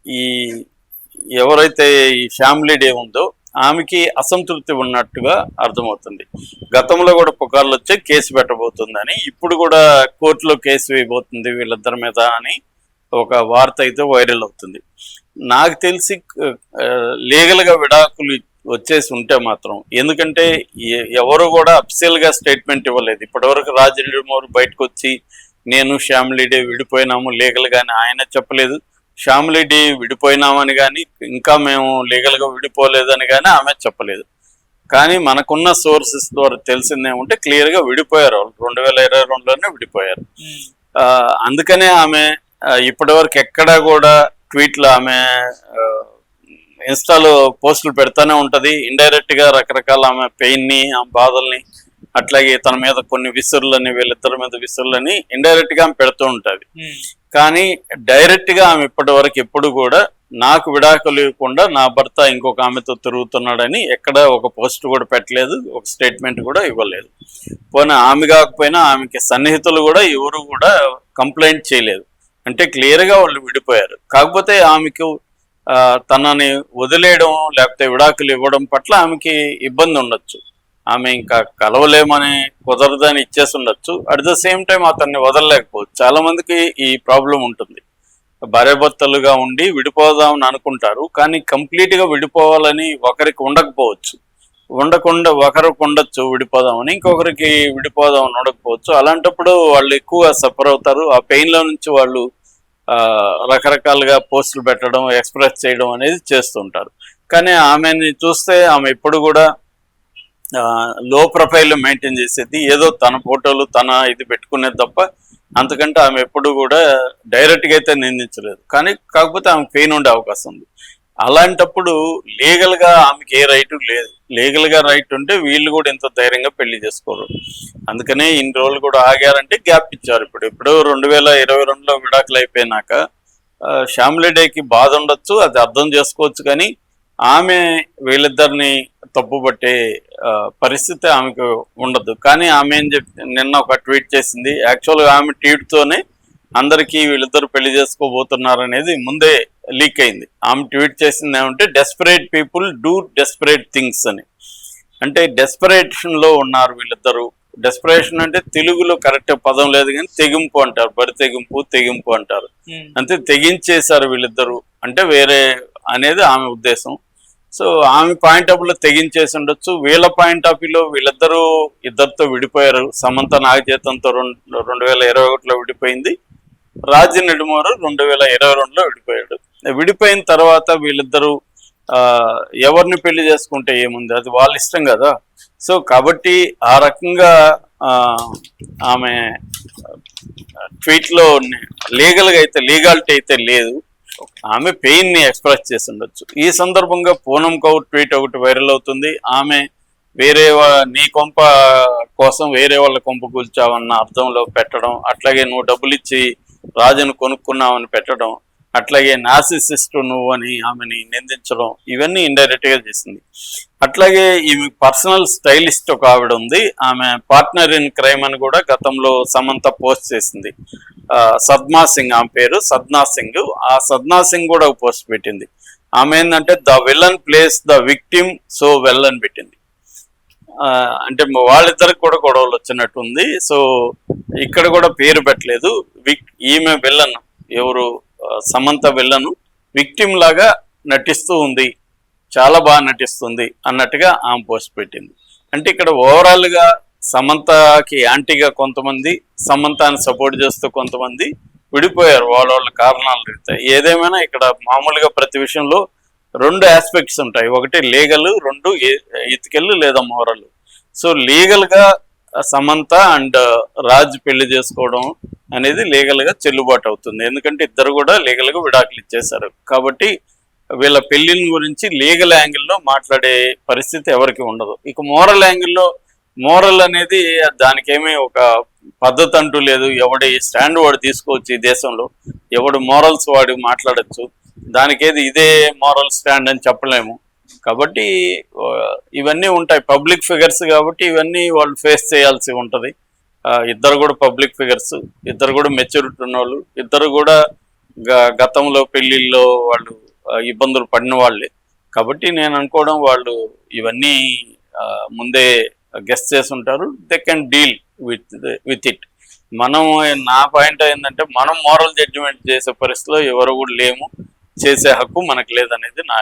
ఈ ఎవరైతే ఈ ఫ్యామిలీ డే ఉందో ఆమెకి అసంతృప్తి ఉన్నట్టుగా అర్థమవుతుంది. గతంలో కూడా పుకార్లు వచ్చి కేసు పెట్టబోతుందని, ఇప్పుడు కూడా కోర్టులో కేసు వేయబోతుంది వీళ్ళిద్దరి మీద అని ఒక వార్త అయితే వైరల్ అవుతుంది. నాకు తెలిసి లీగల్గా విడాకులు వచ్చేసి ఉంటే మాత్రం, ఎందుకంటే ఎవరు కూడా అఫిషియల్గా స్టేట్మెంట్ ఇవ్వలేదు ఇప్పటివరకు. రాజనీమోరు బయటకు వచ్చి నేను ఫ్యామిలీ డే విడిపోయినాము లీగల్గానే ఆయన చెప్పలేదు, ఫ్యామిలీ డే విడిపోయినామని కానీ ఇంకా మేము లీగల్గా విడిపోలేదని కానీ ఆమె చెప్పలేదు. కానీ మనకున్న సోర్సెస్ ద్వారా తెలిసిందేమంటే క్లియర్గా విడిపోయారు వాళ్ళు, 2022లోనే విడిపోయారు. అందుకనే ఆమె ఇప్పటివరకు ఎక్కడా కూడా ట్వీట్లు, ఆమె ఇన్స్టాలో పోస్టులు పెడతానే ఉంటుంది. ఇండైరెక్ట్గా రకరకాల ఆమె పెయిన్ని, ఆమె బాధల్ని, అట్లాగే తన మీద కొన్ని విసురులని, వీళ్ళిద్దరి మీద విసురులని ఇండైరెక్ట్గా ఆమె పెడుతూ ఉంటుంది. కానీ డైరెక్ట్గా ఆమె ఇప్పటి వరకు ఎప్పుడు కూడా నాకు విడాకులు ఇవ్వకుండా నా భర్త ఇంకొక ఆమెతో తిరుగుతున్నాడని ఎక్కడ ఒక పోస్ట్ కూడా పెట్టలేదు, ఒక స్టేట్మెంట్ కూడా ఇవ్వలేదు. పోనీ ఆమె కాకపోయినా ఆమెకి సన్నిహితులు కూడా ఎవరు కూడా కంప్లైంట్ చేయలేదు. అంటే క్లియర్గా వాళ్ళు విడిపోయారు. కాకపోతే ఆమెకు తనని వదిలేయడం లేకపోతే విడాకులు ఇవ్వడం పట్ల ఆమెకి ఇబ్బంది ఉండొచ్చు. ఆమె ఇంకా కలవలేమని, కుదరదని ఇచ్చేసి ఉండొచ్చు. అట్ ద సేమ్ టైం అతన్ని వదలలేకపోవచ్చు. చాలా మందికి ఈ ప్రాబ్లం ఉంటుంది. భార్యాభర్తలుగా ఉండి విడిపోదామని అనుకుంటారు, కానీ కంప్లీట్గా విడిపోవాలని ఒకరికి ఉండకపోవచ్చు. ఒకరికి ఉండొచ్చు విడిపోదామని, ఇంకొకరికి విడిపోదామని ఉండకపోవచ్చు. అలాంటప్పుడు వాళ్ళు ఎక్కువ సఫర్ అవుతారు. ఆ పెయిన్లో నుంచి వాళ్ళు రకరకాలుగా పోస్టులు పెట్టడం, ఎక్స్ప్రెస్ చేయడం అనేది చేస్తుంటారు. కానీ ఆమెని చూస్తే ఆమె ఎప్పుడు కూడా లో ప్రొఫైల్ మెయింటైన్ చేసేది, ఏదో తన ఫోటోలు తన ఇది పెట్టుకునేది తప్ప అంతకంటే ఆమె ఎప్పుడు కూడా డైరెక్ట్గా అయితే నిందించలేదు. కానీ కాకపోతే ఆమె పెయిన్ ఉండే అవకాశం ఉంది. అలాంటప్పుడు లీగల్గా ఆమెకి ఏ రైటు లేదు. లీగల్గా రైట్ ఉంటే వీళ్ళు కూడా ఎంతో ధైర్యంగా పెళ్లి చేసుకోరు. అందుకనే ఇన్ని రోజులు కూడా ఆగారంటే గ్యాప్ ఇచ్చారు. ఇప్పుడు 2022లో విడాకులు అయిపోయినాక ఫ్యామిలీ డేకి బాధ ఉండొచ్చు, అది అర్థం చేసుకోవచ్చు. కానీ ఆమె వీళ్ళిద్దరిని తప్పుపట్టే పరిస్థితి ఆమెకు ఉండదు. కానీ ఆమె ఏం నిన్న ఒక ట్వీట్ చేసింది. యాక్చువల్గా ఆమె ట్వీట్తోనే అందరికీ వీళ్ళిద్దరు పెళ్లి చేసుకోబోతున్నారు అనేది ముందే లీక్ అయింది. ఆమె ట్వీట్ చేసింది ఏమంటే, desperate people do desperate things అని. అంటే డెస్పరేషన్లో ఉన్నారు వీళ్ళిద్దరు. డెస్పరేషన్ అంటే తెలుగులో కరెక్ట్ పదం లేదు కానీ తెగింపు అంటారు, బరి తెగింపు అంటారు. అంతే, తెగించేశారు వీళ్ళిద్దరు అంటే వేరే అనేది ఆమె ఉద్దేశం. సో ఆమె పాయింట్ ఆఫ్ వ్యూలో తెగించేసి ఉండొచ్చు. వీళ్ళ పాయింట్ ఆఫ్ వ్యూలో ఇద్దరితో విడిపోయారు. సమంత నాగచైతన్యతో 2021లో విడిపోయింది. రాజు నెడుమూరు 2022లో విడిపోయాడు. విడిపోయిన తర్వాత వీళ్ళిద్దరూ ఎవరిని పెళ్లి చేసుకుంటే ఏముంది, అది వాళ్ళ ఇష్టం కదా. సో కాబట్టి ఆ రకంగా ఆమె ట్వీట్లో లీగాలిటీ అయితే లేదు. ఆమె పెయిన్ని ఎక్స్ప్రెస్ చేసి ఉండొచ్చు. ఈ సందర్భంగా పూనం కౌర్ ట్వీట్ ఒకటి వైరల్ అవుతుంది. ఆమె నీ కొంప కోసం వేరే వాళ్ళ కొంప కూల్చావన్న అర్థంలో పెట్టడం, అట్లాగే నువ్వు డబ్బులు ఇచ్చి రాజును కొనుక్కున్నావని పెట్టడం, అట్లాగే నార్సిసిస్ట్ నువ్వు అని ఆమెని నిందించడం, ఇవన్నీ ఇండైరెక్ట్గా చేసింది. అట్లాగే ఈమె పర్సనల్ స్టైలిస్ట్ ఒక ఆవిడ ఉంది. ఆమె పార్ట్నర్ ఇన్ క్రైమ్ అని కూడా గతంలో సమంత పోస్ట్ చేసింది. సద్మా సింగ్ ఆమె పేరు, సద్నా సింగ్. ఆ సద్నా సింగ్ కూడా ఒక పోస్ట్ పెట్టింది. ఆమె ఏంటంటే the villain place the victim so well అని పెట్టింది. అంటే వాళ్ళిద్దరికి కూడా గొడవలు వచ్చినట్టుంది. సో ఇక్కడ కూడా పేరు పెట్టలేదు. ఈమె విలన్ ఎవరు, సమంత విల్లను విక్టిమ్ లాగా నటిస్తూ ఉంది, చాలా బాగా నటిస్తుంది అన్నట్టుగా ఆమె పోస్ట్ పెట్టింది. అంటే ఇక్కడ ఓవరాల్గా సమంతకి యాంటీగా కొంతమంది, సమంతాన్ని సపోర్ట్ చేస్తూ కొంతమంది విడిపోయారు వాళ్ళ కారణాలు రీత్యా. ఏదేమైనా ఇక్కడ మామూలుగా ప్రతి విషయంలో 2 ఆస్పెక్ట్స్ ఉంటాయి. ఒకటి లీగల్, 2 ఎథికల్ లేదా మోరల్. సో లీగల్గా సమంత అండ్ రాజ్ పెళ్లి చేసుకోవడం అనేది లీగల్గా చెల్లుబాటు అవుతుంది. ఎందుకంటే ఇద్దరు కూడా లీగల్గా విడాకులు ఇచ్చేశారు. కాబట్టి వీళ్ళ పెళ్లిని గురించి లీగల్ యాంగిల్లో మాట్లాడే పరిస్థితి ఎవరికి ఉండదు. ఇక మోరల్ యాంగిల్లో, మోరల్ అనేది దానికేమీ ఒక పద్ధతి అంటూ లేదు. ఎవడి స్టాండ్ వాడు తీసుకోవచ్చు. ఈ దేశంలో ఎవడు మోరల్స్ వాడు మాట్లాడచ్చు. దానికేది ఇదే మోరల్ స్టాండ్ అని చెప్పలేము. కాబట్టి ఇవన్నీ ఉంటాయి. పబ్లిక్ ఫిగర్స్ కాబట్టి ఇవన్నీ వాళ్ళు ఫేస్ చేయాల్సి ఉంటుంది. ఇద్దరు కూడా పబ్లిక్ ఫిగర్స్, ఇద్దరు కూడా మెచ్యూరిటీ ఉన్నవాళ్ళు, ఇద్దరు కూడా గతంలో పెళ్లిల్లో వాళ్ళు ఇబ్బందులు పడిన వాళ్ళే. కాబట్టి నేను అనుకోవడం వాళ్ళు ఇవన్నీ ముందే గెస్ట్ చేసి ఉంటారు. They can deal with it. మనం నా పాయింట్ ఏంటంటే మనం మోరల్ జడ్జిమెంట్ చేసే పరిస్థితిలో ఎవరు కూడా లేము, చేసే హక్కు మనకు లేదనేది నా